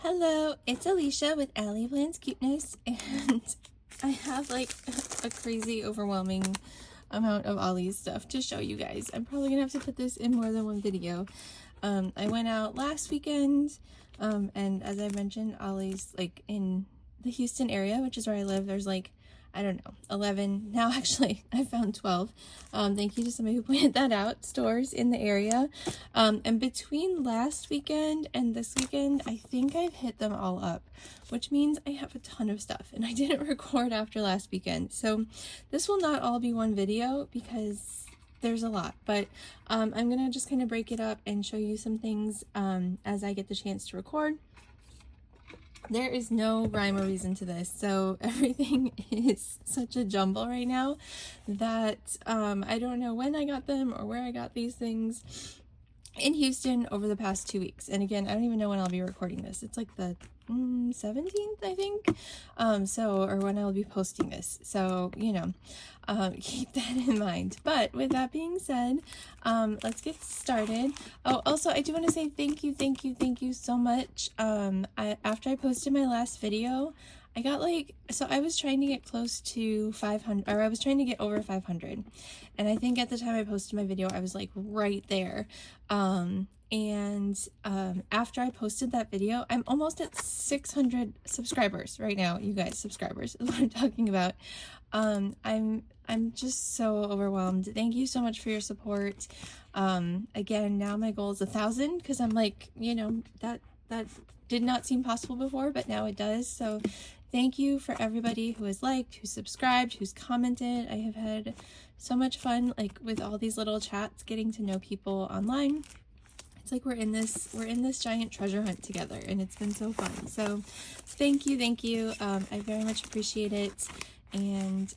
Hello, it's Alicia with Ali.plans.cuteness, and I have like a crazy overwhelming amount of Ollie's stuff to show you guys. I'm probably gonna have to put this in more than one video. I went out last weekend, and as I mentioned, Ollie's like in the Houston area, which is where I live. There's like, I don't know, 11 now. Actually I found 12. Thank you to somebody who pointed that out, stores in the area. And between last weekend and this weekend, I think I've hit them all up, which means I have a ton of stuff, and I didn't record after last weekend, so this will not all be one video because there's a lot, but I'm gonna just kind of break it up and show you some things as I get the chance to record. There is no rhyme or reason to this, so everything is such a jumble right now that I don't know when I got them or where I got these things in Houston over the past 2 weeks. And again, I don't even know when I'll be recording this. It's like the 17th, I think, or when I'll be posting this, so you know, keep that in mind. But with that being said, let's get started. Oh, also I do want to say thank you so much. After I posted my last video, I got I was trying to get close to 500, or I was trying to get over 500, and I think at the time I posted my video I was like right there. After I posted that video, I'm almost at 600 subscribers right now. You guys, subscribers is what I'm talking about. I'm just so overwhelmed. Thank you so much for your support. Again, now my goal is 1,000, because I'm like, you know, that did not seem possible before, but now it does. So thank you for everybody who has liked, who subscribed, who's commented. I have had so much fun, like, with all these little chats, getting to know people online. It's like we're in this giant treasure hunt together, and it's been so fun. So thank you. I very much appreciate it. And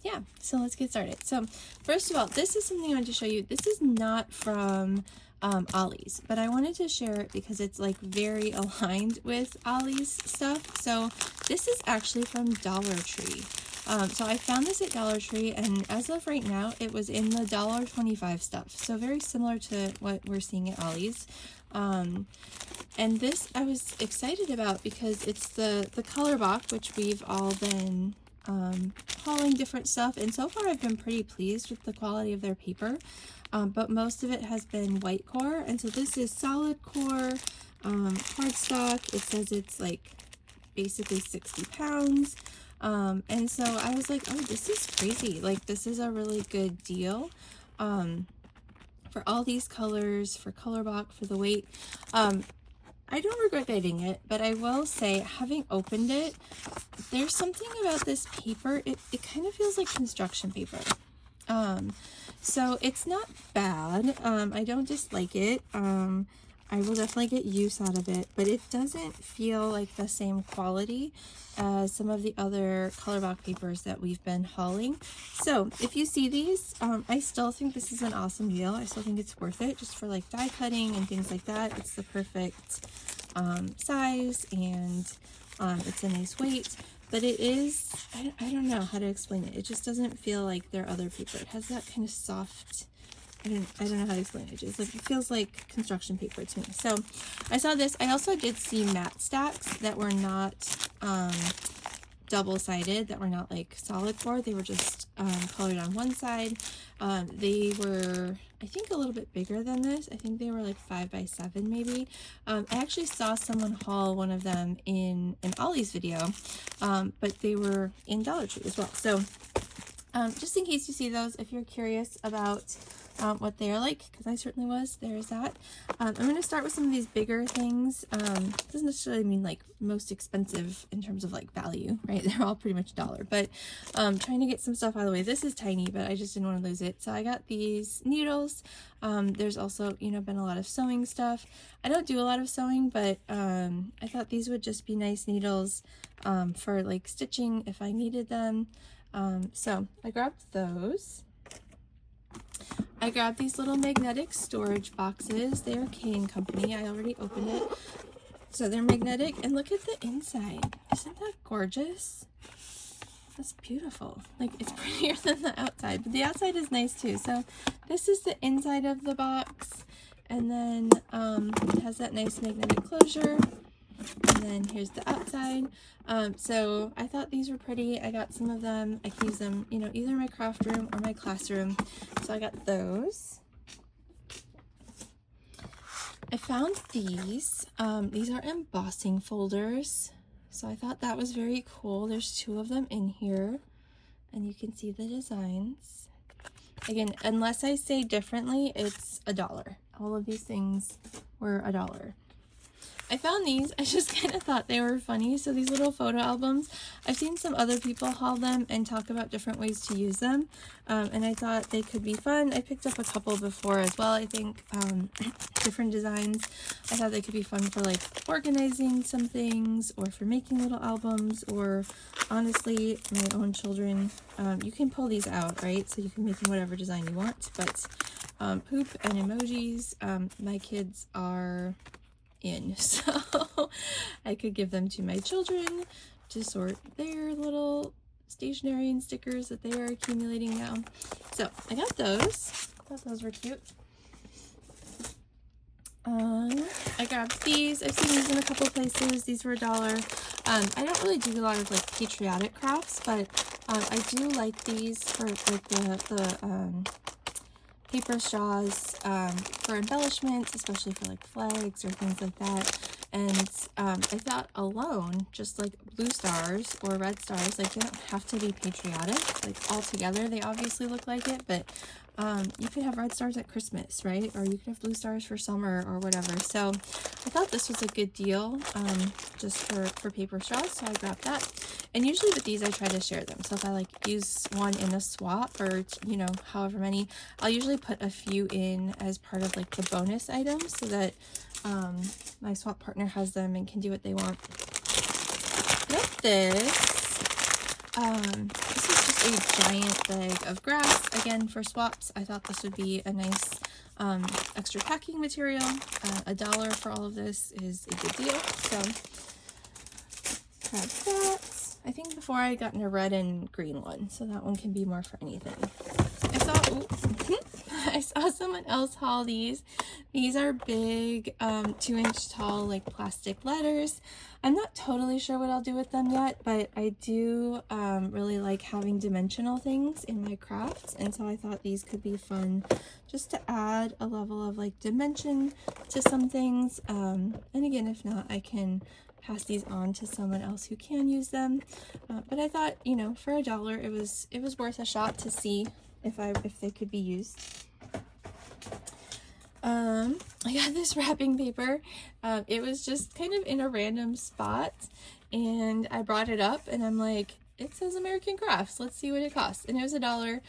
yeah, so let's get started. So first of all, this is something I wanted to show you. This is not from Ollie's, but I wanted to share it because it's like very aligned with Ollie's stuff. So this is actually from Dollar Tree. So I found this at Dollar Tree, and as of right now, it was in the $1.25 stuff. So very similar to what we're seeing at Ollie's. And this I was excited about because it's the color box, which we've all been hauling different stuff, and so far I've been pretty pleased with the quality of their paper. But most of it has been white core, and so this is solid core cardstock. It says it's like basically 60 pounds. And so I was like, oh, this is crazy. Like, this is a really good deal for all these colors, for color box, for the weight. I don't regret getting it, but I will say, having opened it, there's something about this paper. It kind of feels like construction paper. So it's not bad. I don't dislike it. I will definitely get use out of it, but it doesn't feel like the same quality as some of the other color box papers that we've been hauling. So if you see these, I still think this is an awesome deal. I still think it's worth it just for like die cutting and things like that. It's the perfect size, and it's a nice weight, but it is, I don't know how to explain it. It just doesn't feel like their other paper. It has that kind of soft, I don't know how to explain it. It's like, it feels like construction paper to me. So I saw this. I also did see matte stacks that were not double-sided, that were not like solid core. They were just colored on one side. They were, I think, a little bit bigger than this. I think they were like 5 by 7 maybe. I actually saw someone haul one of them in an Ollie's video, but they were in Dollar Tree as well. So just in case you see those, if you're curious about what they are like, because I certainly was, there's that. I'm going to start with some of these bigger things. Doesn't necessarily mean like most expensive in terms of like value, right? They're all pretty much $1, but trying to get some stuff out of the way. This is tiny, but I just didn't want to lose it. So I got these needles. There's also, you know, been a lot of sewing stuff. I don't do a lot of sewing, but I thought these would just be nice needles for like stitching if I needed them. So I grabbed those. I grabbed these little magnetic storage boxes. They're Kane Company. I already opened it. So they're magnetic, and look at the inside. Isn't that gorgeous? That's beautiful. Like, it's prettier than the outside, but the outside is nice too. So this is the inside of the box, and then it has that nice magnetic closure. And then here's the outside. So I thought these were pretty. I got some of them. I can use them, you know, either in my craft room or my classroom. So I got those. I found these. These are embossing folders. So I thought that was very cool. There's 2 of them in here, and you can see the designs. Again, unless I say differently, it's $1. All of these things were $1. I found these. I just kind of thought they were funny. So these little photo albums, I've seen some other people haul them and talk about different ways to use them. And I thought they could be fun. I picked up a couple before as well, I think, different designs. I thought they could be fun for like organizing some things or for making little albums, or honestly, my own children. You can pull these out, right? So you can make them whatever design you want, but poop and emojis, my kids are in, so I could give them to my children to sort their little stationery and stickers that they are accumulating now. So I got those. Thought those were cute. I grabbed these. I've seen these in a couple places. These were $1. I don't really do a lot of like patriotic crafts, but I do like these for like the paper straws for embellishments, especially for like flags or things like that. And I thought alone, just like blue stars or red stars, like they don't have to be patriotic. Like all together, they obviously look like it, but you could have red stars at Christmas, right? Or you could have blue stars for summer or whatever. So I thought this was a good deal just for paper straws, so I grabbed that. And usually with these, I try to share them. So if I like use one in a swap, or, you know, however many, I'll usually put a few in as part of like the bonus items so that my swap partner has them and can do what they want. Got this. This is just a giant bag of grass. Again, for swaps, I thought this would be a nice extra packing material. $1 for all of this is a good deal. So grab that. I think before I had gotten a red and green one, so that one can be more for anything. I saw someone else haul these. These are big 2-inch tall like plastic letters. I'm not totally sure what I'll do with them yet, but I do really like having dimensional things in my crafts, and so I thought these could be fun just to add a level of like dimension to some things. And again, if not, I can pass these on to someone else who can use them. But I thought, you know, for $1, it was worth a shot to see if they could be used. I got this wrapping paper. It was just kind of in a random spot, and I brought it up and I'm like, it says American Crafts, let's see what it costs. And it was $1.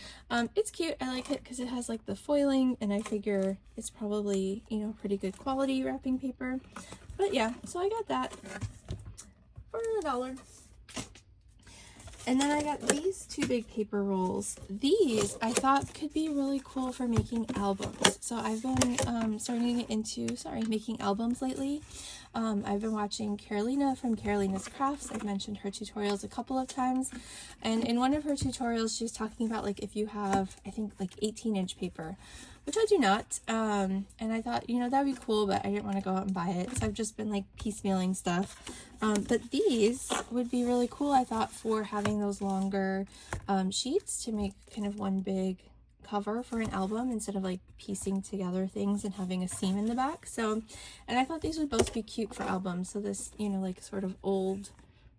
It's cute. I like it because it has like the foiling, and I figure it's probably, you know, pretty good quality wrapping paper. But yeah, so I got that for $1. And then I got these 2 big paper rolls. These I thought could be really cool for making albums. So I've been starting to get into, making albums lately. I've been watching Carolina from Carolina's Crafts. I've mentioned her tutorials a couple of times. And in one of her tutorials, she was talking about like if you have, I think like 18-inch paper, which I do not. And I thought, you know, that'd be cool, but I didn't want to go out and buy it. So I've just been like piecemealing stuff. But these would be really cool, I thought, for having those longer sheets to make kind of one big cover for an album instead of like piecing together things and having a seam in the back. So, and I thought these would both be cute for albums. So this, you know, like sort of old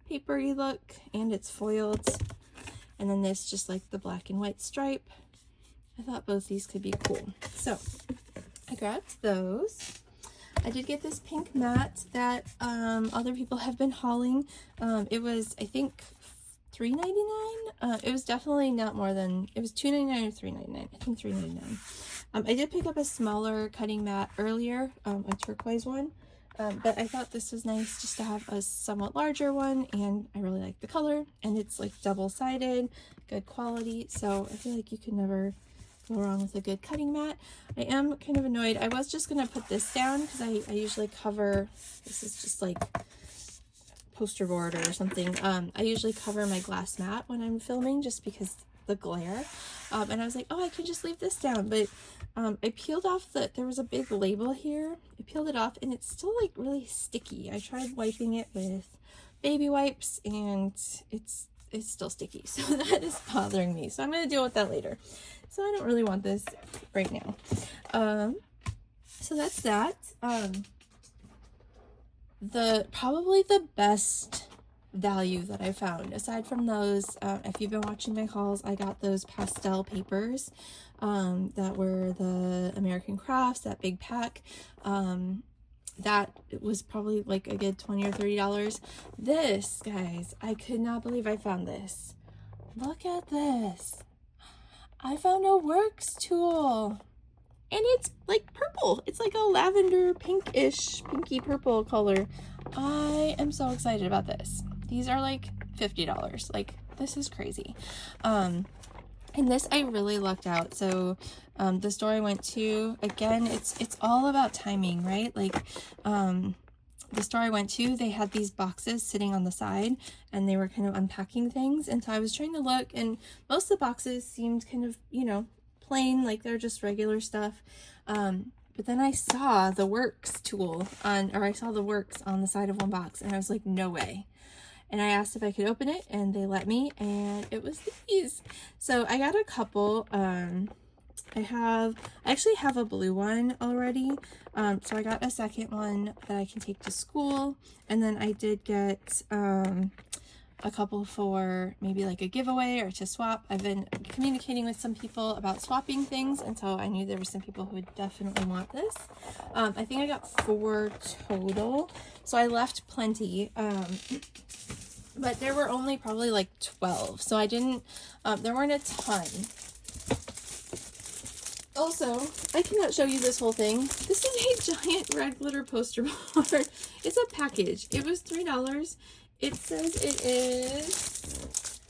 papery look, and it's foiled. And then this just like the black and white stripe. I thought both these could be cool. So I grabbed those. I did get this pink mat that other people have been hauling. It was, I think, $3.99. It was definitely not more than, it was $2.99 or $3.99. I think $3.99. I did pick up a smaller cutting mat earlier, a turquoise one. But I thought this was nice just to have a somewhat larger one, and I really like the color, and it's like double-sided, good quality, so I feel like you could never go wrong with a good cutting mat. I am kind of annoyed. I was just going to put this down because I usually cover, this is just like poster board or something. I usually cover my glass mat when I'm filming just because the glare. And I was like, oh, I can just leave this down. But I peeled off there was a big label here. I peeled it off and it's still like really sticky. I tried wiping it with baby wipes and it's still sticky. So that is bothering me. So I'm going to deal with that later. So I don't really want this right now. So that's that. Probably the best value that I found, aside from those, if you've been watching my hauls, I got those pastel papers that were the American Crafts, that big pack. That was probably like a good $20 or $30. This, guys, I could not believe I found this. Look at this. I found a works tool. And it's like purple. It's like a lavender pinkish, pinky purple color. I am so excited about this. These are like $50. Like, this is crazy. And this I really lucked out. So the store I went to, again, it's all about timing, right? Like the store I went to, they had these boxes sitting on the side and they were kind of unpacking things. And so I was trying to look, and most of the boxes seemed kind of, you know, plain, like they're just regular stuff. But then I saw the works tool I saw the works on the side of one box, and I was like, no way. And I asked if I could open it, and they let me, and it was these. So I got a couple. I actually have a blue one already. So I got a second one that I can take to school. And then I did get a couple for maybe like a giveaway or to swap. I've been communicating with some people about swapping things, and so I knew there were some people who would definitely want this. I think I got 4 total, so I left plenty. But there were only probably like 12, so I didn't, there weren't a ton. Also, I cannot show you this whole thing. This is a giant red glitter poster board. It's a package. It was $3. It says it is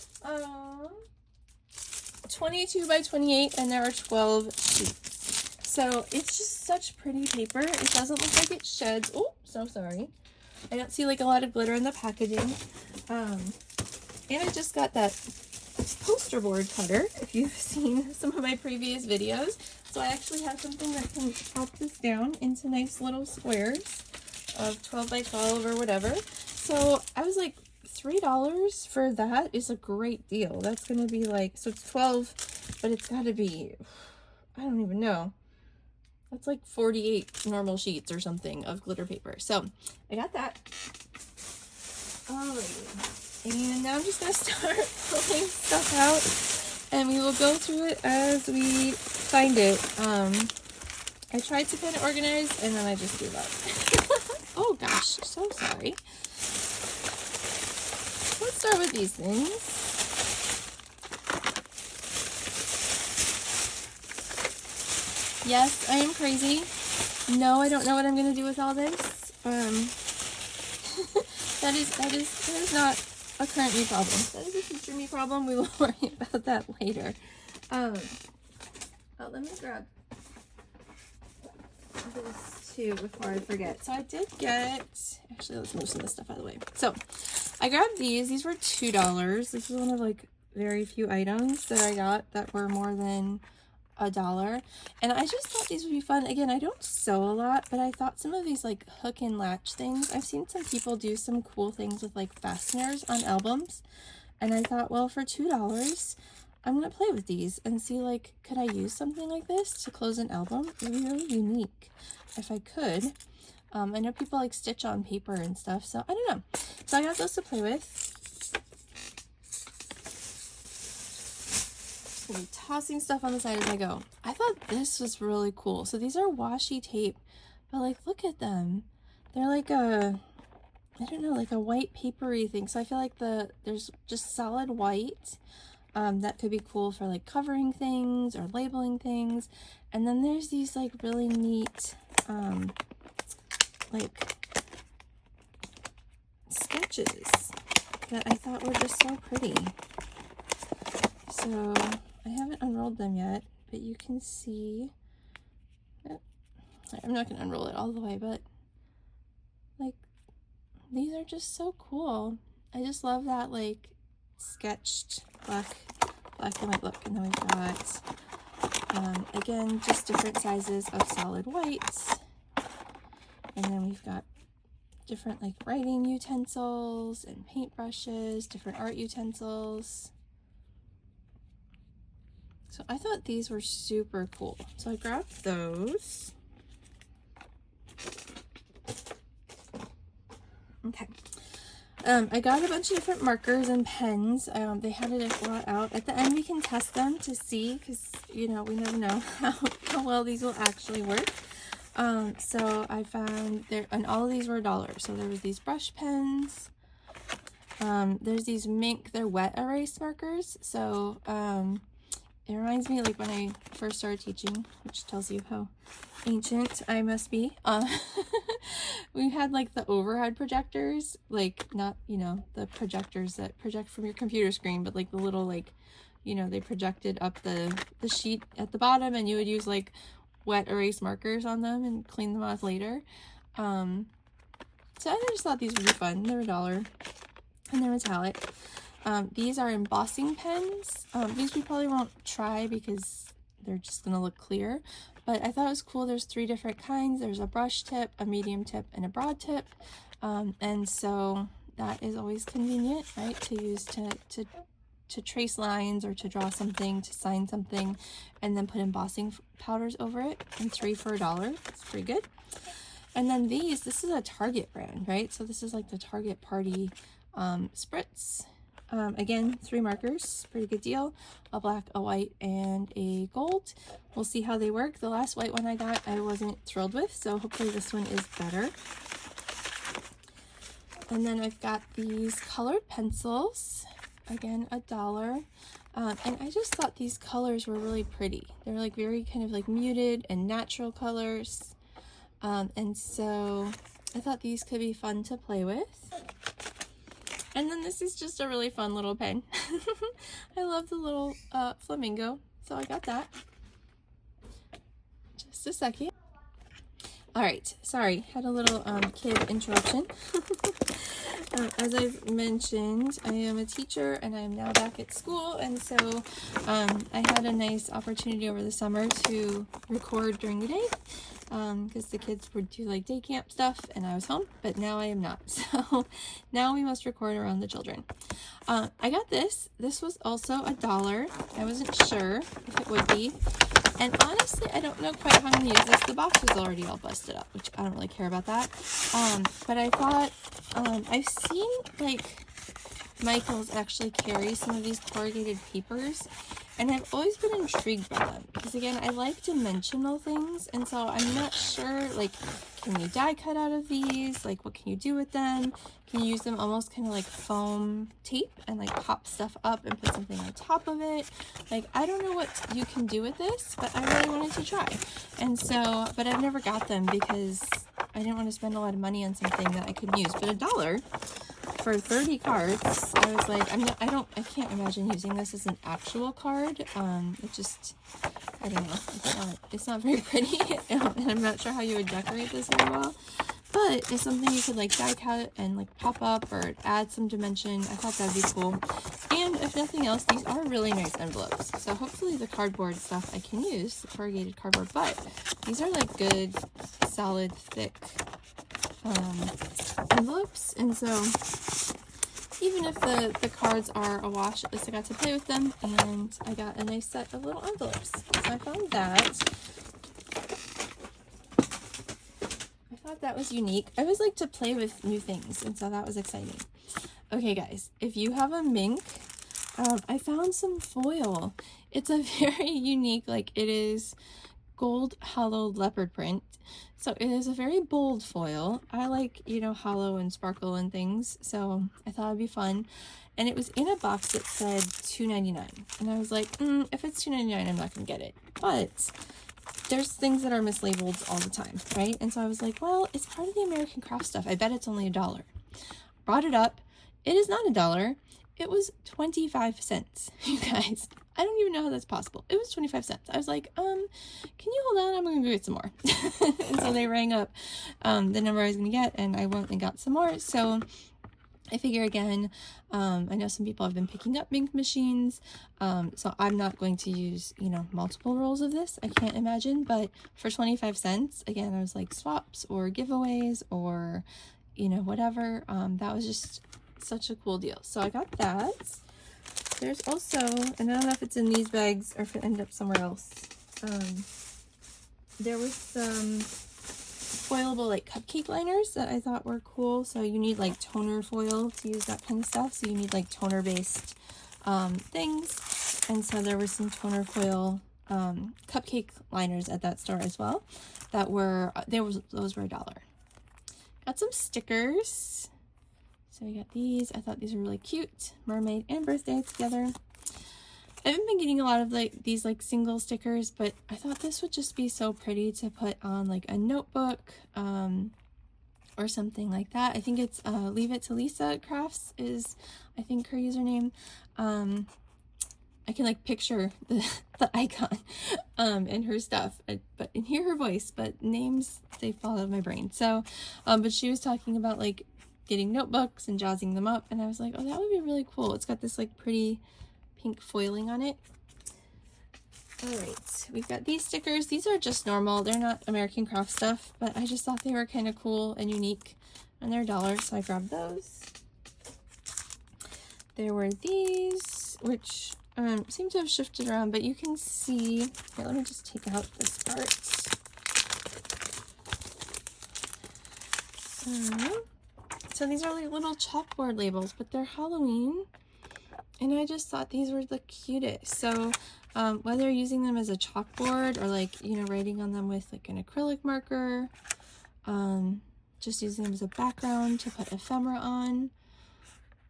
22 by 28, and there are 12 sheets. So it's just such pretty paper. It doesn't look like it sheds. Oh, so sorry. I don't see like a lot of glitter in the packaging. And I just got that poster board cutter, if you've seen some of my previous videos. So I actually have something that can chop this down into nice little squares of 12 by 12 or whatever. So I was like, $3 for that is a great deal. That's going to be like, so it's 12, but it's got to be, I don't even know. That's like 48 normal sheets or something of glitter paper. So I got that. Alrighty. And now I'm just going to start pulling stuff out, and we will go through it as we find it. I tried to kind of organize, and then I just gave up. Oh gosh, so sorry. Let's start with these things. Yes, I am crazy. No, I don't know what I'm going to do with all this. That is not a current me problem. That is a future me problem. We will worry about that later. Oh, let me grab this too before I forget. So I did get, actually let's move some of this stuff out of the way. So I grabbed these. These were $2. This is one of like very few items that I got that were more than $1. And I just thought these would be fun. Again, I don't sew a lot, but I thought some of these like hook and latch things, I've seen some people do some cool things with like fasteners on albums, and I thought, well, for $2 I'm gonna play with these and see, like, could I use something like this to close an album? It would be really unique if I could. I know people like stitch on paper and stuff, so I don't know. So I got those to play with. Be tossing stuff on the side as I go. I thought this was really cool. So these are washi tape, but like, look at them. They're like a, I don't know, like a white papery thing. So I feel like there's just solid white. That could be cool for like covering things or labeling things. And then there's these like really neat like sketches that I thought were just so pretty. So I haven't unrolled them yet, but you can see, I'm not going to unroll it all the way, but like, these are just so cool. I just love that like sketched black black and white look. And then we've got, again, just different sizes of solid whites. And then we've got different like writing utensils and paintbrushes, different art utensils. So I thought these were super cool. So I grabbed those. Okay. I got a bunch of different markers and pens. They had it a lot out. At the end, we can test them to see, because, you know, we never know how well these will actually work. So I found there, and all of these were $1. So there was these brush pens. There's these Mink, they're wet erase markers. So, it reminds me like when I first started teaching, which tells you how ancient I must be. We had like the overhead projectors, like not, you know, the projectors that project from your computer screen, but like the little, like, you know, they projected up the sheet at the bottom, and you would use like wet erase markers on them and clean them off later. So I just thought these would be fun. They're $1 and they're metallic. These are embossing pens. These we probably won't try because they're just gonna look clear, but I thought it was cool. There's 3 different kinds. There's a brush tip, a medium tip, and a broad tip. And so that is always convenient, right, to use to trace lines or to draw something, to sign something, and then put embossing powders over it. And 3 for $1. It's pretty good. And then this is a Target brand, right? So this is like the Target Party spritz. Again, 3 markers, pretty good deal. A black, a white, and a gold. We'll see how they work. The last white one I got, I wasn't thrilled with, so hopefully this one is better. And then I've got these colored pencils, again, $1. And I just thought these colors were really pretty. They're like very kind of like muted and natural colors. And so I thought these could be fun to play with. And then this is just a really fun little pen. I love the little flamingo, so I got that. Just a second. All right, sorry, had a little kid interruption. As I've mentioned, I am a teacher and I'm now back at school, and so I had a nice opportunity over the summer to record during the day, because the kids would do like day camp stuff and I was home, but now I am not. So now we must record around the children. I got this. This was also $1. I wasn't sure if it would be. And honestly, I don't know quite how I'm going to use this. The box is already all busted up, which I don't really care about that. But I thought, I've seen like Michaels actually carry some of these corrugated papers, and I've always been intrigued by them because, again, I like dimensional things, and so I'm not sure, like, can you die cut out of these? Like, what can you do with them? Can you use them almost kind of like foam tape and like pop stuff up and put something on top of it? Like, I don't know what you can do with this, but I really wanted to try. And so, but I've never got them because I didn't want to spend a lot of money on something that I could use. But $1 for 30 cards, I was like, I can't imagine using this as an actual card. It just, I don't know, it's not very pretty, and I'm not sure how you would decorate this very well, but it's something you could like die cut and like pop up or add some dimension. I thought that'd be cool. And if nothing else, these are really nice envelopes, so hopefully the cardboard stuff I can use, the corrugated cardboard, but these are like good, solid, thick envelopes, and so even if the cards are a wash, at least I got to play with them, and I got a nice set of little envelopes. So I found that. I thought that was unique. I always like to play with new things, and so that was exciting. Okay, guys, if you have a Mink, I found some foil. It's a very unique, like, it is gold hollowed leopard print. So it is a very bold foil. I like, you know, hollow and sparkle and things, so I thought it'd be fun. And it was in a box that said $2.99, and I was like, if it's $2.99, I'm not gonna get it. But there's things that are mislabeled all the time, right? And so I was like, well, it's part of the American craft stuff. I bet it's only $1. Brought it up. It is not $1. It was 25 cents, you guys. I don't even know how that's possible. It was 25 cents. I was like, can you hold on? I'm going to go get some more. And so they rang up the number I was going to get, and I went and got some more. So I figure again, I know some people have been picking up ink machines, so I'm not going to use, you know, multiple rolls of this. I can't imagine, but for 25 cents, again, I was like swaps or giveaways or, you know, whatever. That was just such a cool deal. So I got that. There's also, and I don't know if it's in these bags or if it ended up somewhere else. There was some foilable like cupcake liners that I thought were cool. So you need like toner foil to use that kind of stuff. So you need like toner based things. And so there were some toner foil cupcake liners at that store as well. That were those were $1. Got some stickers. So we got these. I thought these were really cute. Mermaid and birthday together. I haven't been getting a lot of like these like single stickers, but I thought this would just be so pretty to put on like a notebook or something like that. I think it's Leave It to Lisa Crafts is I think her username. I can like picture the icon and her stuff, but and hear her voice, but names, they fall out of my brain. So but she was talking about like getting notebooks and jazzing them up, and I was like, oh, that would be really cool. It's got this like pretty pink foiling on it. All right, we've got these stickers. These are just normal. They're not American craft stuff, but I just thought they were kind of cool and unique, and they're $1, so I grabbed those. There were these, which seem to have shifted around, but you can see, here, let me just take out this part. So these are like little chalkboard labels, but they're Halloween. And I just thought these were the cutest. So whether you're using them as a chalkboard or like, you know, writing on them with like an acrylic marker, just using them as a background to put ephemera on.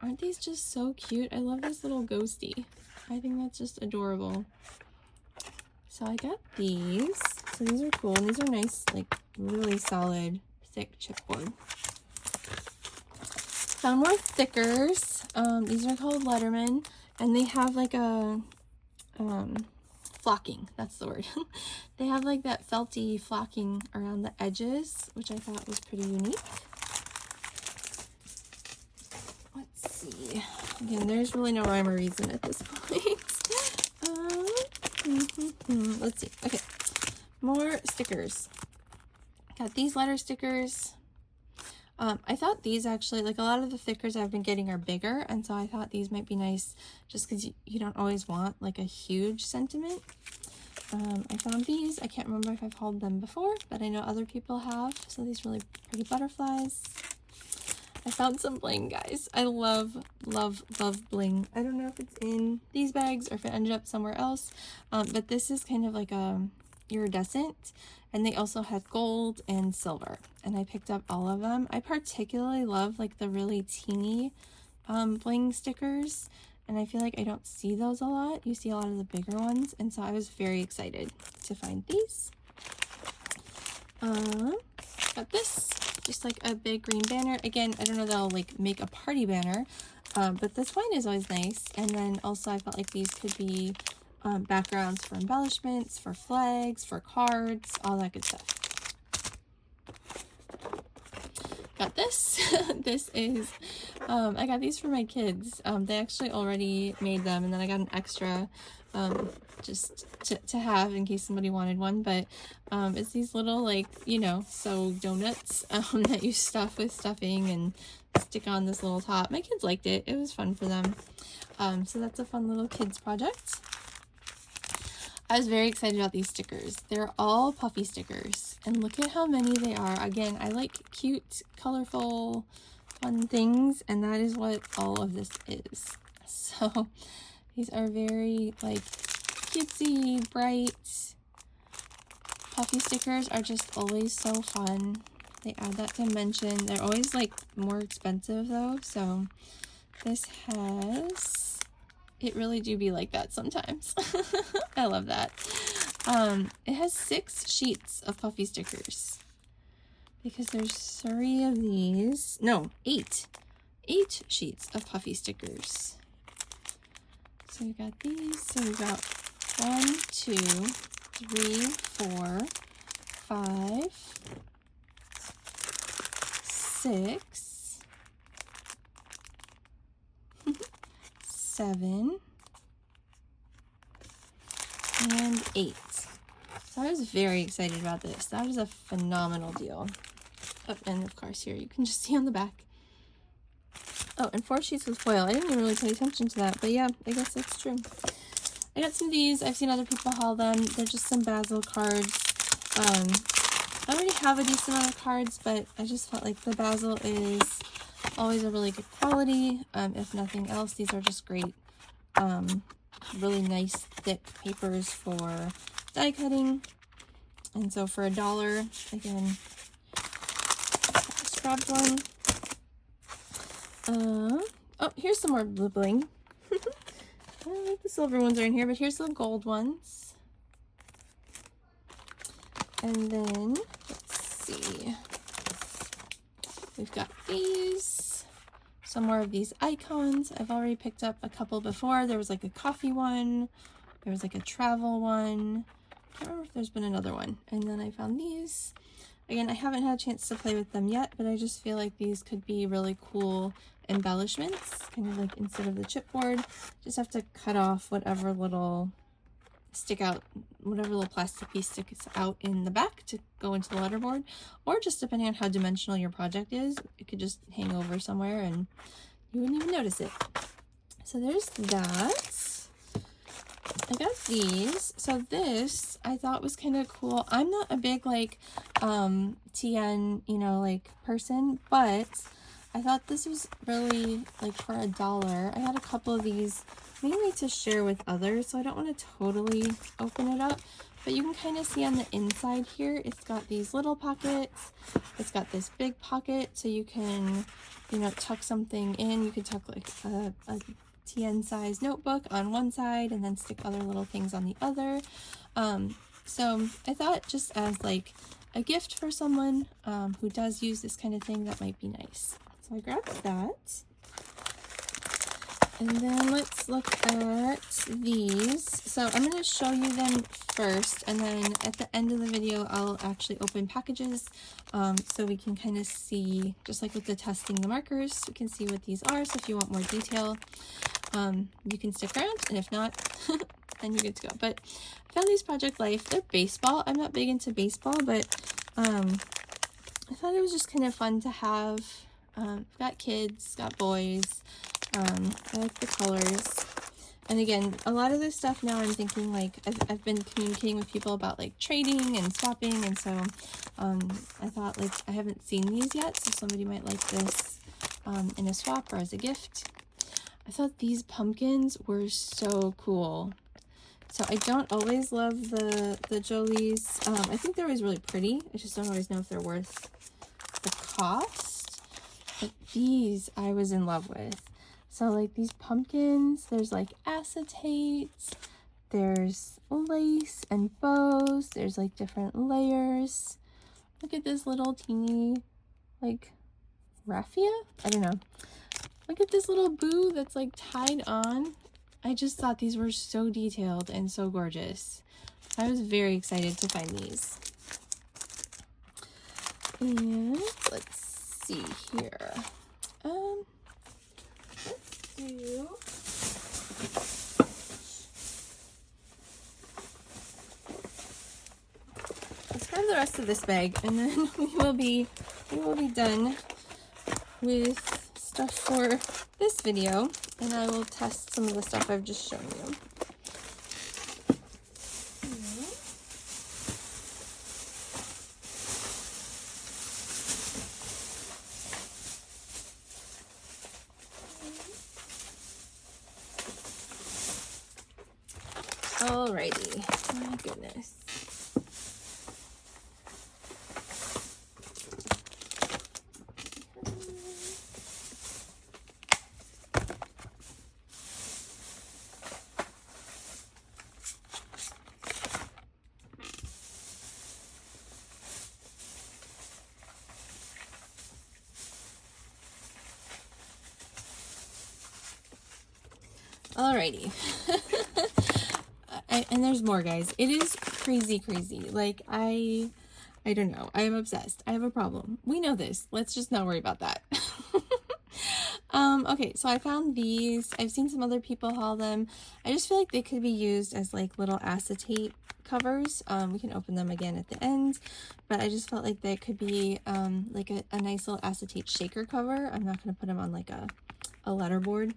Aren't these just so cute? I love this little ghosty. I think that's just adorable. So I got these. So these are cool. And these are nice, like really solid, thick chipboard. Found more stickers. These are called Letterman, and they have like a flocking, that's the word. They have like that felty flocking around the edges, which I thought was pretty unique. Let's see. Again, there's really no rhyme or reason at this point. Let's see. Okay, more stickers. Got these letter stickers. I thought these actually, like a lot of the stickers I've been getting are bigger, and so I thought these might be nice just because you don't always want like a huge sentiment. I found these. I can't remember if I've hauled them before, but I know other people have. So these really pretty butterflies. I found some bling, guys. I love, love, love bling. I don't know if it's in these bags or if it ended up somewhere else, but this is kind of like a iridescent, and they also had gold and silver, and I picked up all of them. I particularly love like the really teeny bling stickers, and I feel like I don't see those a lot. You see a lot of the bigger ones, and so I was very excited to find these. Got this, just like a big green banner. Again, I don't know that I'll like make a party banner, but this one is always nice. And then also I felt like these could be backgrounds for embellishments, for flags, for cards, all that good stuff. Got this. This is, I got these for my kids. They actually already made them, and then I got an extra just to have in case somebody wanted one. But it's these little, like, you know, so donuts that you stuff with stuffing and stick on this little top. My kids liked it. It was fun for them. So that's a fun little kids project. I was very excited about these stickers. They're all puffy stickers, and look at how many they are. Again, I like cute, colorful, fun things, and that is what all of this is. So these are very like cutesy, bright. Puffy stickers are just always so fun. They add that dimension. They're always like more expensive though, so this has, it really do be like that sometimes. I love that. It has 6 sheets of puffy stickers because there's 3 of these. No, 8. 8 sheets of puffy stickers. So we got these. So we got 1, 2, 3, 4, 5, 6, 7, and 8. So I was very excited about this. That was a phenomenal deal. Oh, and of course here you can just see on the back. Oh, and 4 sheets with foil. I didn't even really pay attention to that, but yeah, I guess that's true. I got some of these. I've seen other people haul them. They're just some Basil cards. I already have a decent amount of cards, but I just felt like the Basil is always a really good quality. If nothing else, these are just great, really nice thick papers for die cutting. And so for $1, again, just grabbed one. Oh, here's some more blue bling. I don't think the silver ones are in here, but here's the gold ones. And then, let's see, we've got these, some more of these icons. I've already picked up a couple before. There was like a coffee one, there was like a travel one. I can't remember if there's been another one. And then I found these. Again, I haven't had a chance to play with them yet, but I just feel like these could be really cool embellishments, kind of like instead of the chipboard, just have to cut off whatever little plastic piece sticks out in the back to go into the letterboard, or just depending on how dimensional your project is, it could just hang over somewhere and you wouldn't even notice it. So there's that. I got these. So this I thought was kind of cool. I'm not a big like TN, you know, like person, but I thought this was really like for $1. I had a couple of these mainly to share with others, so I don't want to totally open it up, but you can kind of see on the inside here, it's got these little pockets, it's got this big pocket, so you can, you know, tuck something in. You could tuck like a TN size notebook on one side and then stick other little things on the other. So I thought just as like a gift for someone who does use this kind of thing, that might be nice. So I grabbed that. And then let's look at these. So I'm going to show you them first, and then at the end of the video I'll actually open packages so we can kind of see, just like with the testing the markers, we can see what these are. So if you want more detail, you can stick around, and if not, then you're good to go. But I found these Project Life. They're baseball. I'm not big into baseball, but I thought it was just kind of fun to have. I've got kids, got boys. I like the colors. And again, a lot of this stuff now I'm thinking like I've been communicating with people about like trading and swapping, and so I thought like I haven't seen these yet, so somebody might like this in a swap or as a gift. I thought these pumpkins were so cool. So I don't always love the Jolies. I think they're always really pretty. I just don't always know if they're worth the cost. But these I was in love with. So like these pumpkins, there's like acetate, there's lace and bows, there's like different layers. Look at this little teeny like raffia? I don't know. Look at this little boo that's like tied on. I just thought these were so detailed and so gorgeous. I was very excited to find these. And let's see here. Let's grab the rest of this bag, and then we will be done with stuff for this video, and I will test some of the stuff I've just shown you. Alrighty, my goodness. Alrighty. And there's more, guys. It is crazy. Like, I don't know. I am obsessed. I have a problem. We know this. Let's just not worry about that. Okay, so I found these. I've seen some other people haul them. I just feel like they could be used as like little acetate covers. We can open them again at the end, but I just felt like they could be like a nice little acetate shaker cover. I'm not going to put them on like a letterboard.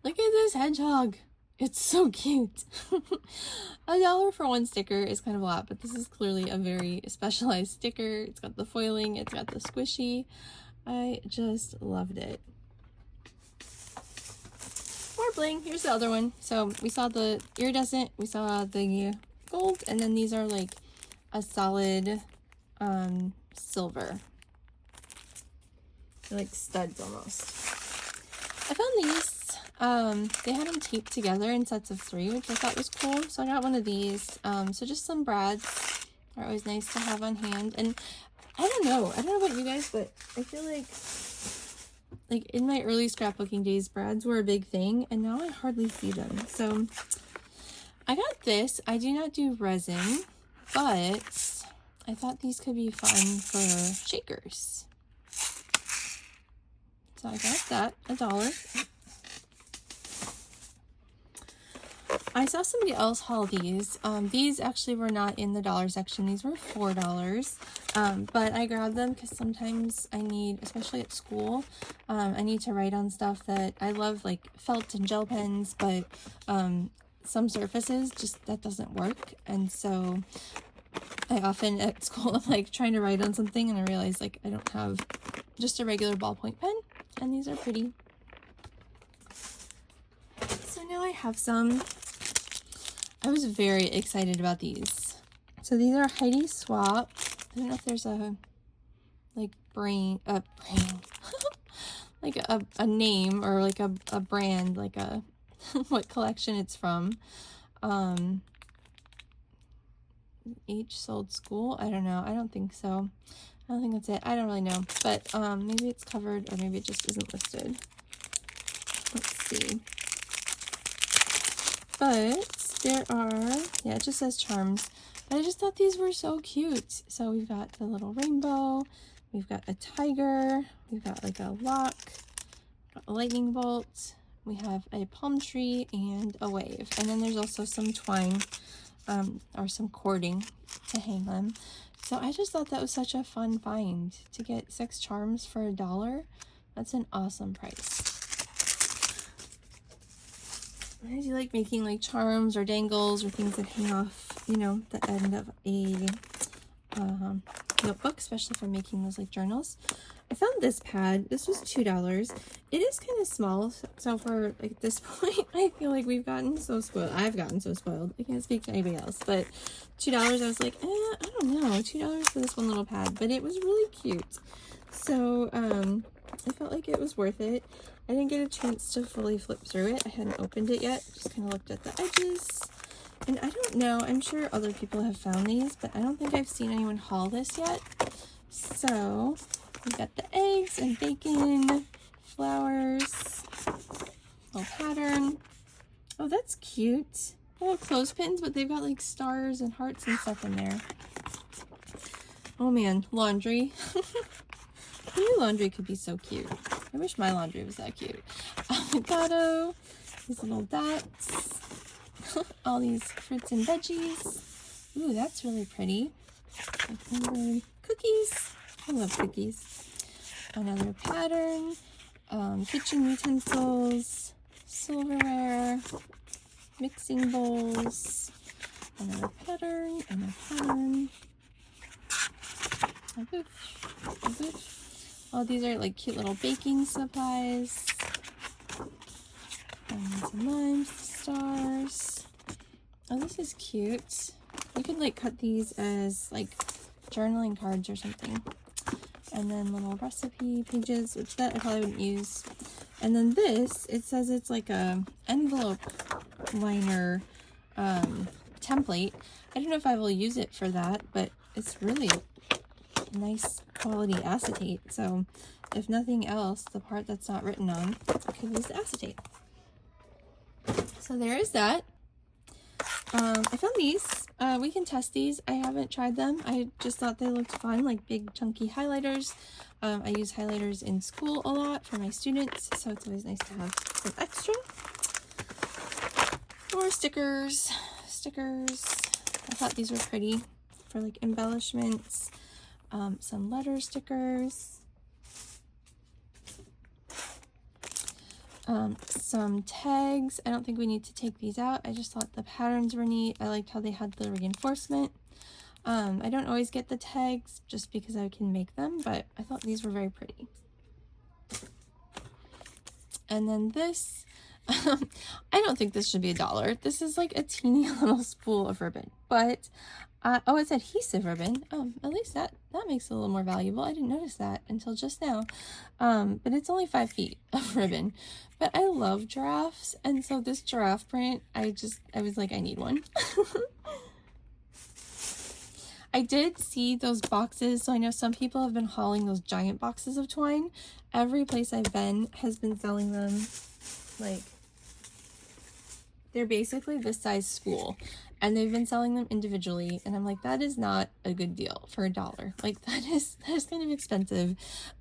Look at this hedgehog. It's so cute. $1 for one sticker is kind of a lot, but this is clearly a very specialized sticker. It's got the foiling, it's got the squishy. I just loved it. More bling. Here's the other one. So we saw the iridescent, we saw the gold, and then these are like a solid silver. They're like studs almost. I found these. They had them taped together in sets of 3, which I thought was cool. So I got one of these. So just some brads are always nice to have on hand. And I don't know about you guys, but I feel like in my early scrapbooking days, brads were a big thing, and now I hardly see them. So I got this. I do not do resin, but I thought these could be fun for shakers. So I got that, $1. I saw somebody else haul these. These actually were not in the dollar section. These were $4. But I grabbed them because sometimes I need, especially at school, I need to write on stuff that I love, like felt and gel pens, but some surfaces just that doesn't work. And so I often at school I'm like trying to write on something and I realize like I don't have just a regular ballpoint pen, and these are pretty. So now I have some. I was very excited about these. So these are Heidi Swap. I don't know if there's a like like a name or like a brand, like a what collection it's from. Each sold school. I don't know. I don't think so. I don't think that's it. I don't really know, but maybe it's covered or maybe it just isn't listed. Let's see. But there are, yeah, it just says charms. But I just thought these were so cute. So we've got the little rainbow, we've got a tiger, we've got like a lock, a lightning bolt, we have a palm tree and a wave. And then there's also some twine or some cording to hang them. So I just thought that was such a fun find to get 6 charms for $1. That's an awesome price. I do like making like charms or dangles or things that hang off, you know, the end of a notebook, especially for making those like journals. I found this pad. This was $2. It is kind of small, so for like at this point, I feel like we've gotten so spoiled. I've gotten so spoiled. I can't speak to anybody else, but $2, I was like, I don't know, $2 for this one little pad, but it was really cute. So I felt like it was worth it. I didn't get a chance to fully flip through it. I hadn't opened it yet. Just kind of looked at the edges. And I don't know, I'm sure other people have found these, but I don't think I've seen anyone haul this yet. So we got the eggs and bacon, flowers, little pattern. Oh, that's cute. Little clothespins, but they've got like stars and hearts and stuff in there. Oh man, laundry. New laundry could be so cute. I wish my laundry was that cute. Avocado, these little dots, all these fruits and veggies. Ooh, that's really pretty. Cookies. I love cookies. Another pattern, kitchen utensils, silverware, mixing bowls, another pattern, and a pattern. A booth. Oh, these are like cute little baking supplies. Lemons and limes, stars. Oh, this is cute. You could like cut these as like journaling cards or something. And then little recipe pages, which that I probably wouldn't use. And then this, it says it's like a envelope liner template. I don't know if I will use it for that, but it's really nice quality acetate. So if nothing else, the part that's not written on, I could use the acetate. So there is that. I found these. We can test these. I haven't tried them. I just thought they looked fun, like big chunky highlighters. I use highlighters in school a lot for my students, so it's always nice to have some extra. More stickers. I thought these were pretty for like embellishments. Some letter stickers. Some tags. I don't think we need to take these out. I just thought the patterns were neat. I liked how they had the reinforcement. I don't always get the tags just because I can make them, but I thought these were very pretty. And then this, I don't think this should be $1. This is like a teeny little spool of ribbon, but oh, it's adhesive ribbon. At least that makes it a little more valuable. I didn't notice that until just now. But it's only 5 feet of ribbon. But I love giraffes, and so this giraffe print, I was like, I need one. I did see those boxes, so I know some people have been hauling those giant boxes of twine. Every place I've been has been selling them, like, they're basically this size spool, and they've been selling them individually, and I'm like, that is not a good deal for $1. Like, that is kind of expensive.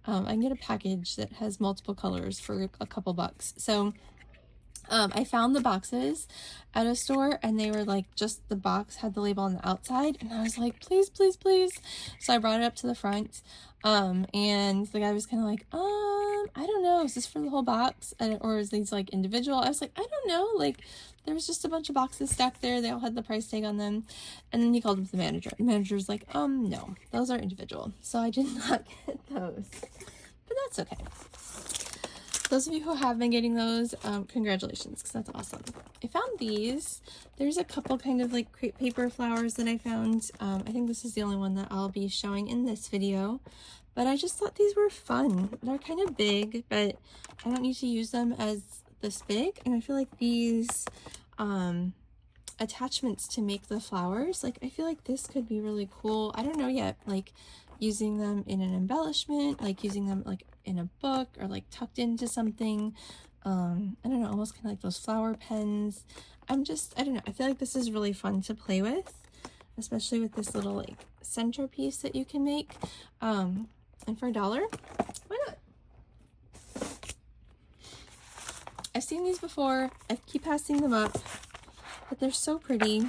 I can get a package that has multiple colors for a couple bucks. So I found the boxes at a store, and they were like, just the box had the label on the outside, and I was like, please, please, please. So I brought it up to the front, and the guy was kind of like, I don't know, is this for the whole box, or is these like individual? I was like, I don't know, like, there was just a bunch of boxes stacked there, they all had the price tag on them. And then he called up the manager. The manager was like, no, those are individual. So I did not get those, but that's okay. Those of you who have been getting those, congratulations, because that's awesome. I found these. There's a couple kind of like crepe paper flowers that I found. I think this is the only one that I'll be showing in this video, but I just thought these were fun. They're kind of big, but I don't need to use them as this big, and I feel like these attachments to make the flowers, like, I feel like this could be really cool. I don't know yet, like using them in an embellishment, like using them like in a book, or like tucked into something. I don't know, almost kind of like those flower pens. I don't know, I feel like this is really fun to play with, especially with this little like centerpiece that you can make. And for $1, why not? I've seen these before, I keep passing them up, but they're so pretty.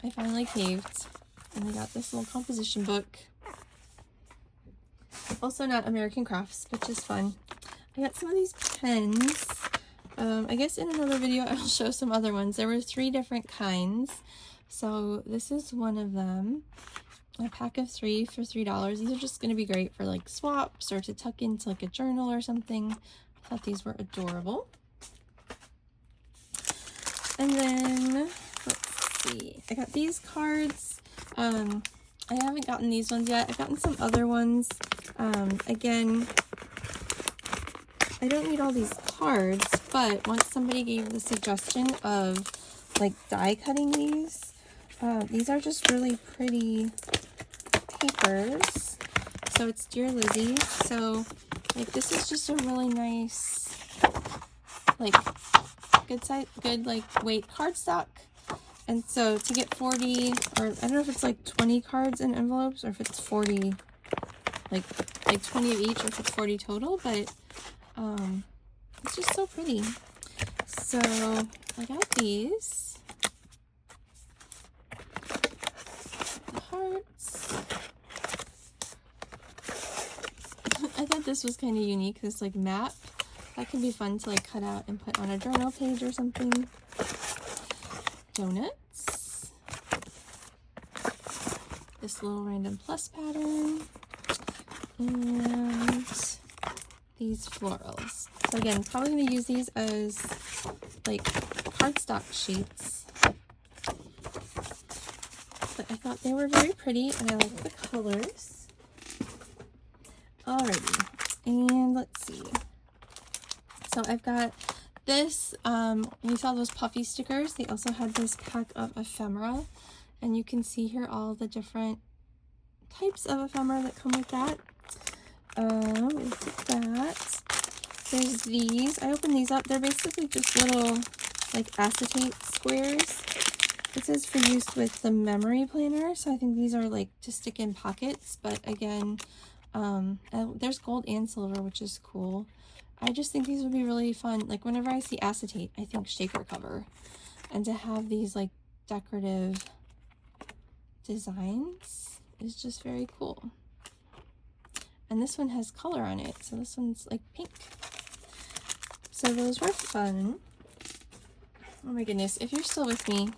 I finally caved, and I got this little composition book. Also not American Crafts, which is fun. I got some of these pens. I guess in another video I'll show some other ones. There were 3 different kinds. So this is one of them. A pack of 3 for $3. These are just going to be great for like swaps or to tuck into like a journal or something. I thought these were adorable. And then, let's see, I got these cards. I haven't gotten these ones yet. I've gotten some other ones. Again, I don't need all these cards, but once somebody gave the suggestion of like die cutting these are just really pretty papers. So it's Dear Lizzie. So like this is just a really nice, like good like weight cardstock. And so to get 40, or I don't know if it's like 20 cards in envelopes, or if it's 40, like 20 of each, or if it's 40 total, but it's just so pretty. So I got these. The hearts. I thought this was kind of unique, this like map. That could be fun to like cut out and put on a journal page or something. Donuts. This little random plus pattern. And these florals. So again, probably going to use these as like cardstock sheets. But I thought they were very pretty and I like the colors. Alrighty, and let's see. So I've got this, we saw those puffy stickers. They also had this pack of ephemera, and you can see here all the different types of ephemera that come with that. Look at that. There's these. I opened these up. They're basically just little like acetate squares. It says for use with the memory planner, so I think these are like to stick in pockets, but again, there's gold and silver, which is cool. I just think these would be really fun. Like whenever I see acetate, I think shaker cover. And to have these like decorative designs is just very cool. And this one has color on it, so this one's like pink. So those were fun. Oh my goodness, if you're still with me,